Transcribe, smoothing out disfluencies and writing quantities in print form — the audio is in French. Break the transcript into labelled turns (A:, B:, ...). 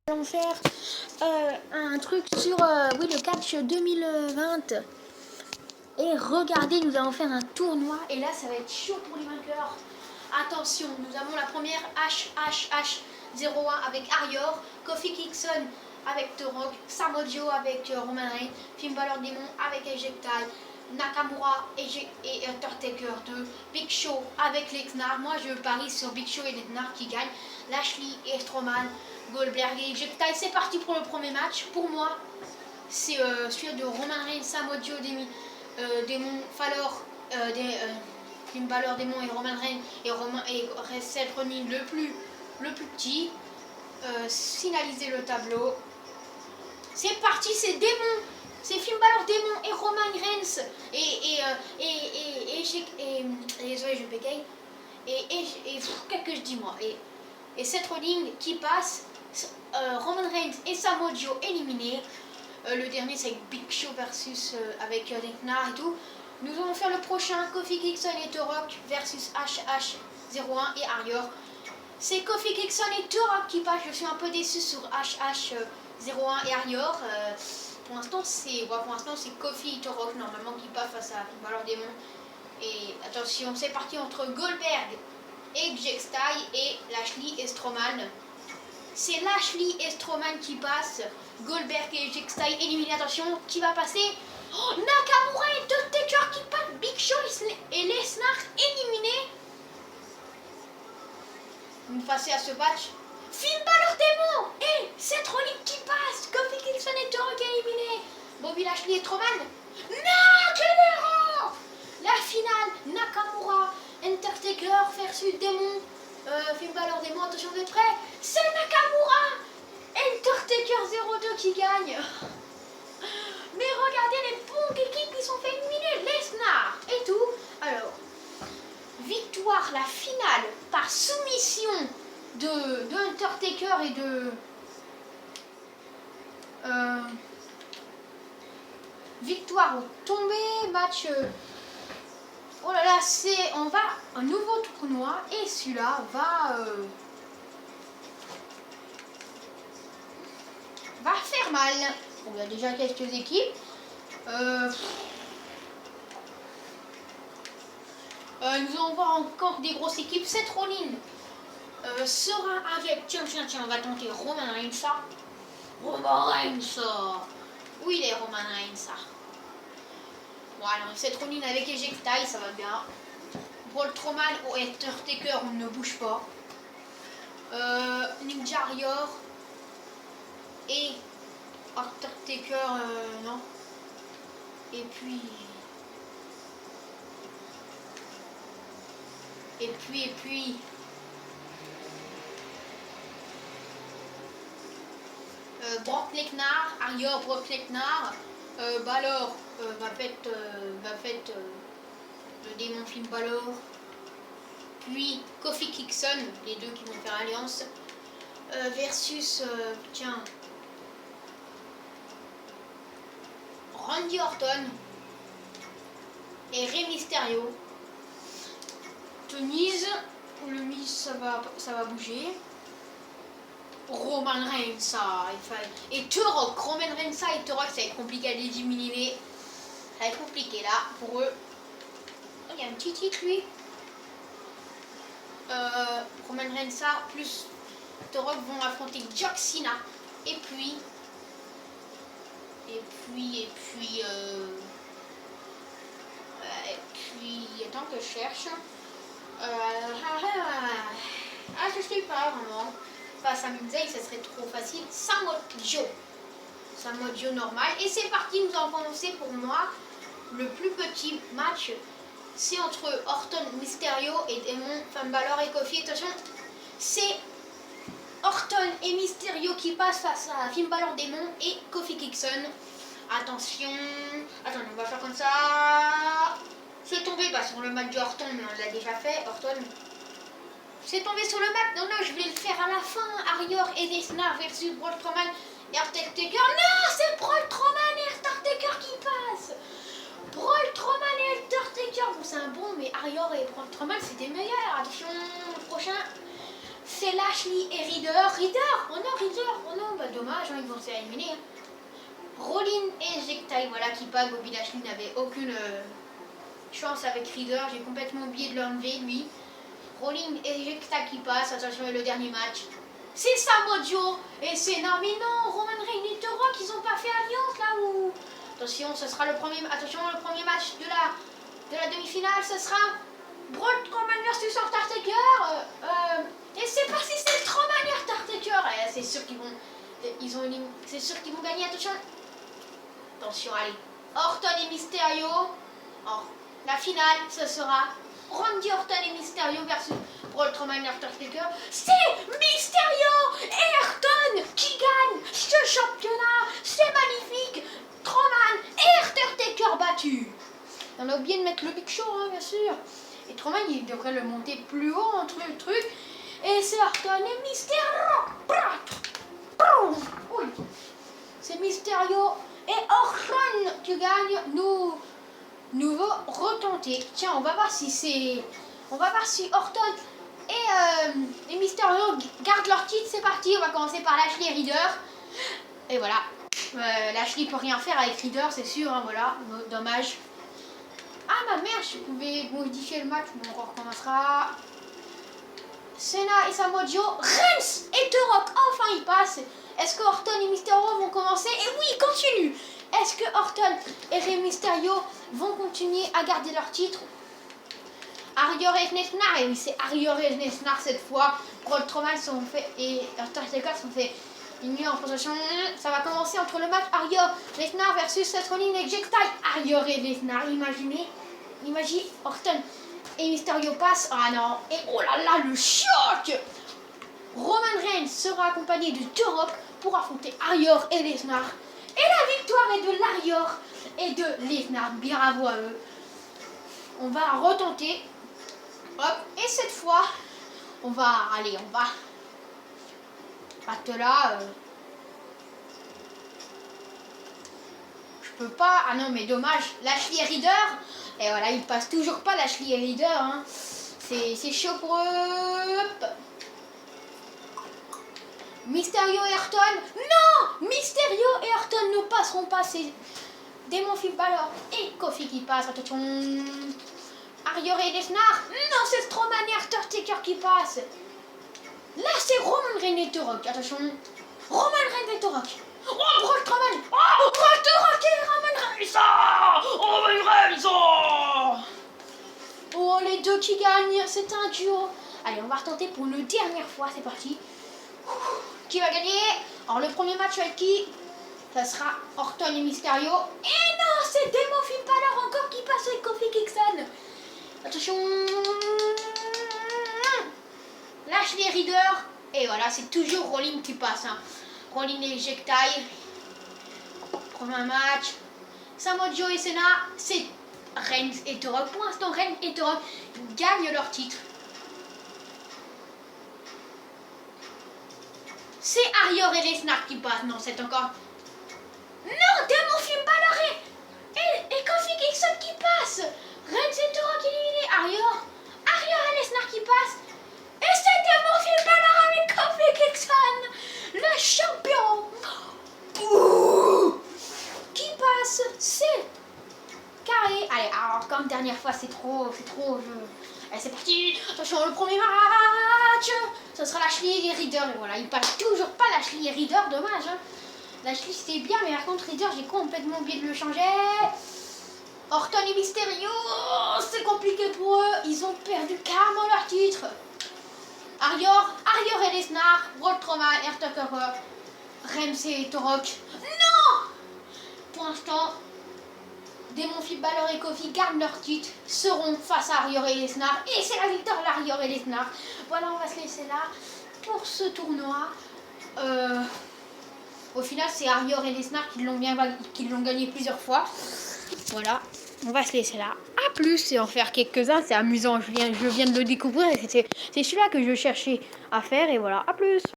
A: Allons faire un truc sur le catch 2020. Et regardez, nous allons faire un tournoi. Et là, ça va être chaud pour les vainqueurs. Attention, nous avons la première HHH01 avec Arior, Kofi Kingston avec The Rock, Samodio avec Roman Reigns, Finn Balor Demon avec Ejectai, Nakamura et Undertaker 2, Big Show avec Lesnar. Moi, je parie sur Big Show et Lesnar qui gagnent. Lashley et Strowman, Goldberg et Ejectai. C'est parti pour le premier match. Pour moi, c'est celui de Roman Reigns, Samodio, Demon, Falor, Finn Balor, Demon et Roman Reigns et Seth Rollins le plus petit. Finaliser le tableau. C'est parti, c'est Demon. C'est Finn Balor, Demon et Roman Reigns désolé, je bégaye. Qu'est-ce que je dis moi, et Seth Rollins qui passe, Roman Reigns et Samodio éliminés. Le dernier c'est avec Big Show versus avec Lesnar et tout. Nous allons faire le prochain, Kofi Kingston et The Rock versus HH01 et Arior. C'est Kofi Kingston et The Rock qui passent. Je suis un peu déçu sur HH01 et Arior. Pour l'instant c'est Kofi et The Rock normalement qui passent face à Finn Balor Demon. Et attention, c'est parti entre Goldberg et Ejectai et Lashley et Strowman. C'est Lashley et Strowman qui passent. Goldberg et Ejectai éliminés. Attention, qui va passer? Oh, Nakamura et Undertaker qui passent. Big Show et Lesnar éliminés. Vous passez à ce match. Finn Balor Demon et Seth Rollins qui passe. Kofi Kingston et The Rock éliminés. Bobby Lashley et Strowman. Non, quelle erreur! La finale, Nakamura, Undertaker versus Demon. Finn Balor Demon, attention, vous êtes prêts? C'est Nakamura, Undertaker 02 qui gagne. Mais regardez les bonnes équipes qui sont fait éliminer. Lesnar et tout. Alors, victoire, la finale par soumission de Undertaker et de victoire au tombé, match. Oh là là, on va un nouveau tournoi et celui-là va faire mal. Bon, il y a déjà quelques équipes. Nous allons voir encore des grosses équipes. Seth Rollins sera avec. Tiens, on va tenter Roman Reigns. Roman Reigns. Où il est Roman Reigns? Voilà, Seth Rollins avec Ejectai, ça va bien. Braun Strowman ou Undertaker, on ne bouge pas. Ninja Warrior et Undertaker, non. Et puis Brock Lesnar, Arior, Brock Lesnar, Balor va faire le démon Finn Balor, puis Kofi Kingston, les deux qui vont faire alliance, versus Randy Orton et Rey Mysterio. Miz, le Miz ça va bouger. Roman Reigns, et The Rock, Roman Reigns et The Rock, ça va être compliqué à l'éliminer. Ça va être compliqué là pour eux. Oh, il y a un petit titre lui. Roman Reigns plus The Rock vont affronter John Cena. Et puis attends que je cherche. Je sais pas vraiment. Enfin, Sami Zayn, ça serait trop facile. Samodio normal. Et c'est parti, nous allons commencer pour moi. Le plus petit match, c'est entre Orton, Mysterio et Demon, Finn Balor et Kofi. Attention, c'est Orton et Mysterio qui passent face à Finn Balor, Demon et Kofi Kingston. Attention. Attendez, on va faire comme ça. C'est tombé sur le match de Orton, mais on l'a déjà fait. Orton. C'est tombé sur le match. Non, je vais le faire à la fin. Arior et Lesnar versus Braun Strowman et Undertaker. Non, c'est Braun Strowman et Undertaker qui passent. Braun Strowman et Undertaker. Bon, c'est un bon, mais Arior et Braun Strowman, c'était meilleur. Attention, le prochain. C'est Lashley et Riddle. Oh non, dommage, hein, ils vont se faire éliminer. Hein. Rollin et Ejectai, voilà qui passe. Bobby Lashley n'avait aucune chance avec Reader. J'ai complètement oublié de l'enlever, lui. Rollin et Ejectai qui passe. Attention, le dernier match. C'est Samoa Joe et c'est non mais non, Roman Reigns et The Rock, ils ont pas fait alliance là où. Attention, ce sera le premier match de la demi-finale, ce sera Braun Strowman versus Undertaker. Et c'est parti, c'est Strowman et Undertaker. C'est sûr qu'ils vont c'est sûr qu'ils vont gagner. Attention, allez. Orton et Mysterio. Alors, la finale, ce sera Randy Orton et Mysterio versus Braun Strowman et Undertaker. C'est Mysterio et Orton qui gagnent ce championnat. C'est magnifique. Strowman et Undertaker battus. On a oublié de mettre le Big Show, hein, bien sûr. Et Strowman, il devrait le monter plus haut entre le truc. Et c'est Orton et Mysterio. Oui. C'est Mysterio et Orton qui gagnent. Nous devons retenter. Tiens, on va voir si Orton et Mysterio gardent leur titre. C'est parti, on va commencer par Lashley et Reader. Et voilà. Lashley peut rien faire avec Reader, c'est sûr, hein, voilà. Dommage. Ah ma mère, je pouvais modifier le match, mais on recommencera. Cena et Samoa Joe, Reigns et The Rock, enfin ils passent. Est-ce que Orton et Mysterio vont commencer? Et oui, ils continuent. Est-ce que Orton et Rey Mysterio vont continuer à garder leur titre? Arior et Lesnar, et oui c'est Arior et Lesnar cette fois. Braun Strowman et Undertaker sont fait éliminer en position. Ça va commencer entre le match Arior Lesnar versus Seth Rollins et Ejectai. Arior et Lesnar, imaginez Orton et Mysterio passent. Ah non, et oh là là, le choc. Roman Reigns sera accompagné de The Rock pour affronter Arior et Lesnar. Et la victoire est de l'Arior et de Lesnar. Bravo à eux. On va retenter. Hop, et cette fois, on va. Là, je peux pas. Ah non, mais dommage. Lashley et Reader. Et voilà, ils passent toujours pas Lashley et Reader. Hein. C'est chaud pour eux. Hop. Mysterio et Orton. Non, Mysterio et Orton ne passeront pas. C'est Demon Finn Balor et Kofi qui passent. Attention. Arior et Lesnar. Non, c'est Strowman et Undertaker qui passent. Là, c'est Roman Reigns et The Rock. Attention. Roman Reigns et The Rock. Oh, Braun Strowman. Oh, The Rock et Roman Reigns. Roman Reigns. Oh, les deux qui gagnent. C'est un duo. Allez, on va retenter pour une dernière fois. C'est parti. Qui va gagner? Alors, le premier match avec qui? Ça sera Orton et Mysterio. Et non, c'est Demon Finn Balor encore qui passe avec Kofi Kingston. Attention. Lashley et Reader. Et voilà, c'est toujours Rollin qui passe. Hein. Rollin et Ejectai. Premier match. Samoa Joe et Cena. C'est Reigns et The Rock. Pour l'instant, Reigns et The Rock gagnent leur titre. C'est Arior et Lesnar qui passent. Non, c'est encore... Non, Demon Finn Balor et Kofi Kingston qui passe. Reigns et The Rock éliminés. Arior et Lesnar qui passent. Et c'est Demon Finn Balor avec Kofi Kingston, le champion. Ouh, qui passe, c'est carré. Allez, alors comme dernière fois, c'est trop. Allez, c'est parti. Attention, le premier match. Ce sera Lashley et Reader. Et voilà, il passe toujours pas Lashley et Reader, dommage. Hein. Lashley c'était bien, mais par contre Reader, j'ai complètement oublié de le changer. Orton et Mysterio, c'est compliqué pour eux. Ils ont perdu carrément leur titre. Arior et Lesnar, Braun Strowman, Undertaker, Reigns et The Rock. Non! Pour l'instant, Demon Finn Balor et Kofi gardent leur titre, seront face à Arior et Lesnar. Et c'est la victoire d'Arior et Lesnar. Voilà, on va se laisser là pour ce tournoi. Au final, c'est Arior et Lesnar qui l'ont gagné plusieurs fois. Voilà, on va se laisser là. A plus, et en faire quelques-uns, c'est amusant. Je viens de le découvrir et c'est celui-là que je cherchais à faire. Et voilà, à plus.